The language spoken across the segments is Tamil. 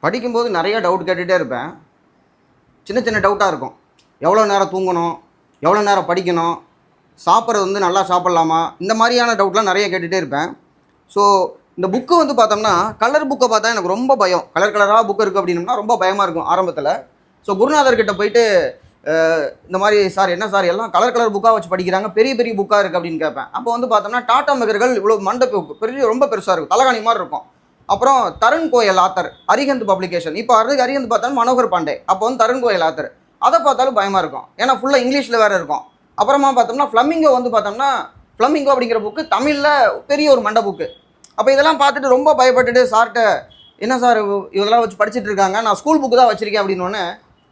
படிக்கும்போது நிறைய டவுட் கேட்டுகிட்டே இருப்பேன். சின்ன சின்ன டவுட்டாக இருக்கும். எவ்வளோ நேரம் தூங்கணும், எவ்வளோ நேரம் படிக்கணும், சாப்பிட்றது வந்து நல்லா சாப்பிட்லாமா, இந்த மாதிரியான டவுட்லாம் நிறைய கேட்டுகிட்டே இருப்பேன். ஸோ இந்த புக்கு வந்து பார்த்தோம்னா, கலர் புக்கை பார்த்தா எனக்கு ரொம்ப பயம். கலர் கலராக புக்கு இருக்குது அப்படின்னம்னா ரொம்ப பயமாக இருக்கும் ஆரம்பத்தில். ஸோ குருநாதர்கிட்ட போயிட்டு இந்த மாதிரி சார் என்ன சார் எல்லாம் கலர் கலர் புக்காக வச்சு படிக்கிறாங்க, பெரிய பெரிய புக்காக இருக்குது அப்படின்னு கேட்பேன். அப்போ வந்து பார்த்தோம்னா டாட்டா மெகர்கள் இவ்வளோ மண்டை பெரிய ரொம்ப பெருசாக இருக்கும், தலகாணி மாதிரி இருக்கும். அப்புறம் தருண் கோயல் ஆத்தர், அரிஹந்த் பப்ளிகேஷன். இப்போ அரிஹந்த் பார்த்தாலும் மனோகர் பாண்டே, அப்போ வந்து தருண் கோயல் ஆத்தர். அதை பார்த்தாலும் பயமாக இருக்கும், ஏன்னா ஃபுல்லாக இங்கிலீஷில் வேறு இருக்கும். அப்புறமா பார்த்தோம்னா ஃப்ளமிங்கோ வந்து பார்த்தோம்னா, ஃப்ளமிங்கோ அப்படிங்கிற புக்கு தமிழில் பெரிய ஒரு மண்டை புக்கு. அப்போ இதெல்லாம் பார்த்துட்டு ரொம்ப பயப்பட்டுட்டு சார்கிட்ட, என்ன சார் இதெல்லாம் வச்சு படிச்சுட்டு இருக்காங்க, நான் ஸ்கூல் புக்கு தான் வச்சுருக்கேன் அப்படின்னோடனே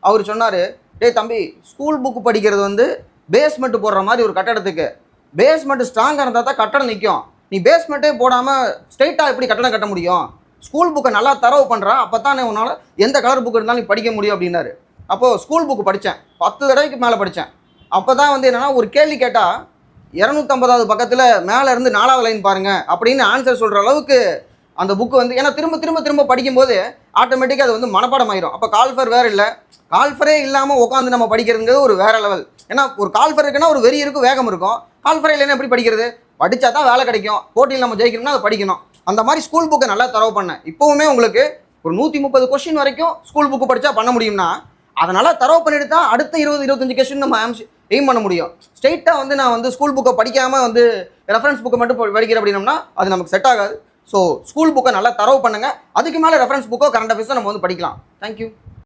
அவர் சொன்னார், டேய் தம்பி, ஸ்கூல் புக்கு படிக்கிறது வந்து பேஸ்மெண்ட்டு போடுற மாதிரி ஒரு கட்டடத்துக்கு. பேஸ்மெண்ட்டு ஸ்ட்ராங்காக இருந்தால் தான் கட்டடம் நிற்கும். நீ பேஸ்மெண்ட்டே போடாமல் ஸ்ட்ரெயிட்டாக எப்படி கட்டடம் கட்ட முடியும்? ஸ்கூல் புக்கை நல்லா தரவு பண்ணுறா, அப்போ தான் உன்னால் எந்த கலர் புக்கு இருந்தாலும் நீ படிக்க முடியும் அப்படின்னாரு. அப்போது ஸ்கூல் புக்கு படித்தேன், 10 தடவைக்கு மேலே படித்தேன். அப்போ தான் வந்து என்னென்னா, ஒரு கேள்வி கேட்டால் 250வது பக்கத்தில் மேலே இருந்து 4வது லைன் பாருங்கள் அப்படின்னு ஆன்சர் சொல்கிற அளவுக்கு அந்த புக்கு வந்து, ஏன்னா திரும்ப திரும்ப திரும்ப படிக்கும்போது ஆட்டோமேட்டிக்காக அது வந்து மனப்பாடம் ஆயிரும். அப்போ கால்ஃபர் வேறு இல்லை, கால்ஃபரே இல்லாமல் உட்காந்து நம்ம படிக்கிறதுங்கிறது ஒரு வேறு லெவல். ஏன்னா ஒரு கால்ஃபர் இருக்குன்னா ஒரு வெறி இருக்கும், வேகம் இருக்கும். கால்ஃபரே இல்லைன்னா எப்படி படிக்கிறது? படித்தா தான் வேலை கிடைக்கும், போட்டியில் நம்ம ஜெயிக்கணும்னா அதை படிக்கணும். அந்த மாதிரி ஸ்கூல் புக்கை நல்லா தரவு பண்ணேன். இப்போவுமே உங்களுக்கு ஒரு 130 கொஸ்டின் வரைக்கும் ஸ்கூல் புக்கு படித்தா பண்ண முடியும்னா, அதனால் தரவு பண்ணிட்டு தான் அடுத்த 20-25 கொஸ்டின் நம்ம எய்ம் பண்ண முடியும். ஸ்ட்ரெயிட்டாக வந்து நான் வந்து ஸ்கூல் புக்கை படிக்காமல் வந்து ரெஃபரன்ஸ் புக்கை மட்டும் படிக்கிறேன் அப்படின்னோம்னா அது நமக்கு செட் ஆகாது. ஸோ ஸ்கூல் புக்கை நல்லா தரவு பண்ணுங்கள், அதுக்கு மேலே ரெஃபரன்ஸ் புக்கோ கரண்ட் அஃபேர்ஸோ நம்ம வந்து படிக்கலாம். தேங்க்யூ.